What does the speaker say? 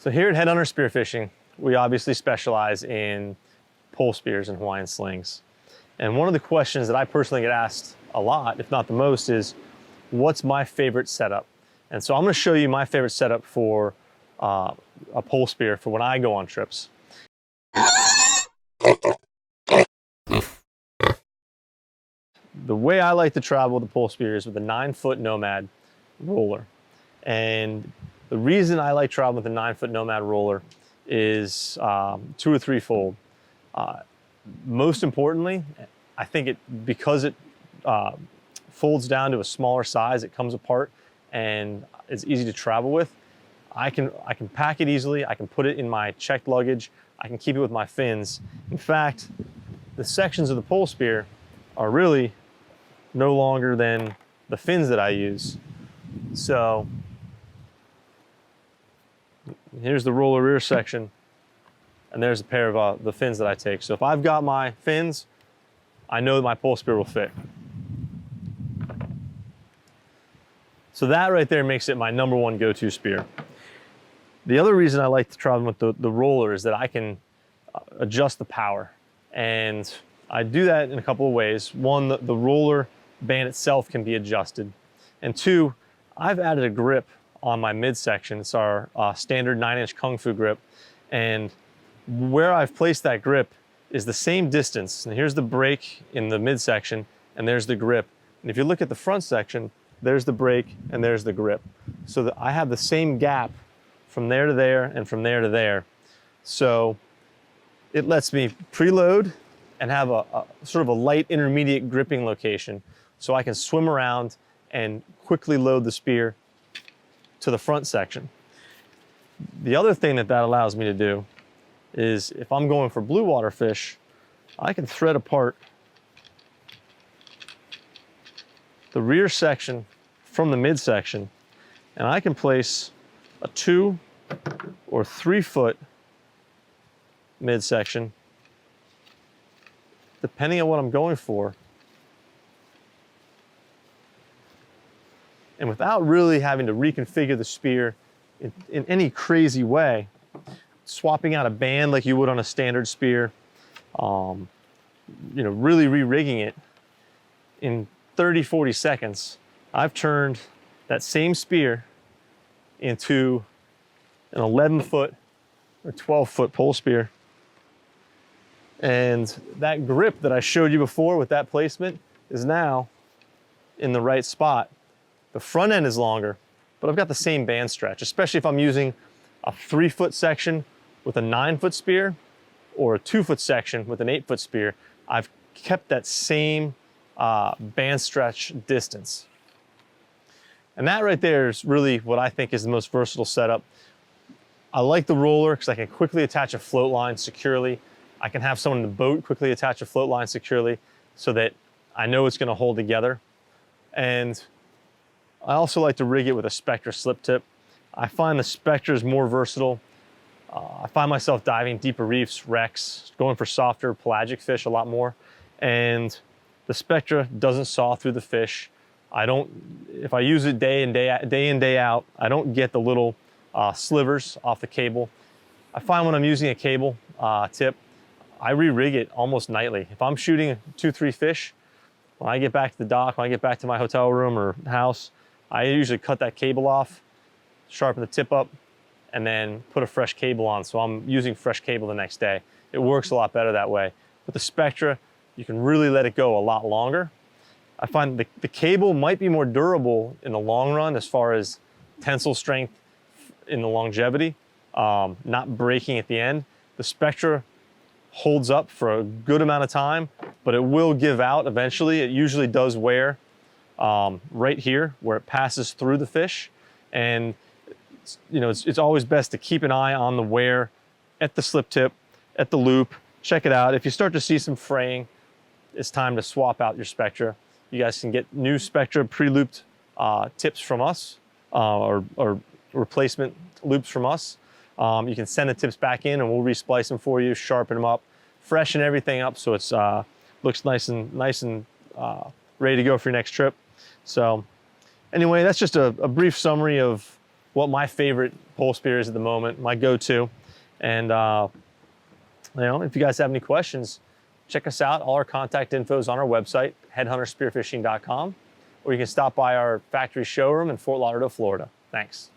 So here at Headhunter Spearfishing, we obviously specialize in pole spears and Hawaiian slings. And one of the questions that I personally get asked a lot, if not the most, is what's my favorite setup? And so I'm going to show you my favorite setup for a pole spear for when I go on trips. The way I like to travel with the pole spear is with a 9-foot Nomad Roller. And the reason I like traveling with a 9-foot Nomad Roller is 2 or 3-fold. Most importantly, I think because it folds down to a smaller size, it comes apart and it's easy to travel with. I can pack it easily. I can put it in my checked luggage. I can keep it with my fins. In fact, the sections of the pole spear are really no longer than the fins that I use. So here's the roller rear section, and there's a pair of the fins that I take. So if I've got my fins, I know that my pole spear will fit. So that right there makes it my #1 go-to spear. The other reason I like to travel with the roller is that I can adjust the power. And I do that in a couple of ways. One, the roller band itself can be adjusted. And two, I've added a grip on my midsection. It's our standard 9-inch Kung Fu grip. And where I've placed that grip is the same distance. And here's the brake in the midsection, and there's the grip. And if you look at the front section, there's the brake and there's the grip. So that I have the same gap from there to there and from there to there. So it lets me preload and have a sort of a light intermediate gripping location, so I can swim around and quickly load the spear to the front section. The other thing that allows me to do is if I'm going for blue water fish, I can thread apart the rear section from the midsection, and I can place a 2 or 3 foot midsection, depending on what I'm going for. And without really having to reconfigure the spear in any crazy way, swapping out a band like you would on a standard spear, really re-rigging it, in 30, 40 seconds, I've turned that same spear into an 11-foot or 12-foot pole spear. And that grip that I showed you before with that placement is now in the right spot. The front end is longer, but I've got the same band stretch, especially if I'm using a 3-foot section with a 9-foot spear or a 2-foot section with an 8-foot spear. I've kept that same band stretch distance. And that right there is really what I think is the most versatile setup. I like the roller because I can quickly attach a float line securely. I can have someone in the boat quickly attach a float line securely so that I know it's going to hold together. And I also like to rig it with a Spectra slip tip. I find the Spectra is more versatile. I find myself diving deeper reefs, wrecks, going for softer pelagic fish a lot more. And the Spectra doesn't saw through the fish. If I use it day in, day out, I don't get the little slivers off the cable. I find when I'm using a cable tip, I re-rig it almost nightly. If I'm shooting 2-3 fish, when I get back to the dock, when I get back to my hotel room or house, I usually cut that cable off, sharpen the tip up, and then put a fresh cable on. So I'm using fresh cable the next day. It works a lot better that way. With the Spectra, you can really let it go a lot longer. I find the cable might be more durable in the long run as far as tensile strength in the longevity, not breaking at the end. The Spectra holds up for a good amount of time, but it will give out eventually. It usually does wear right here where it passes through the fish. And it's always best to keep an eye on the wear at the slip tip, at the loop. Check it out. If you start to see some fraying, it's time to swap out your Spectra. You guys can get new Spectra pre-looped tips from us, or replacement loops from us. You can send the tips back in and we'll resplice them for you, sharpen them up, freshen everything up so it's looks nice and ready to go for your next trip. So anyway, that's just a brief summary of what my favorite Polespear is at the moment, my go-to. And you know, if you guys have any questions, check us out. All our contact info is on our website, headhunterspearfishing.com, or you can stop by our factory showroom in Fort Lauderdale, Florida. Thanks.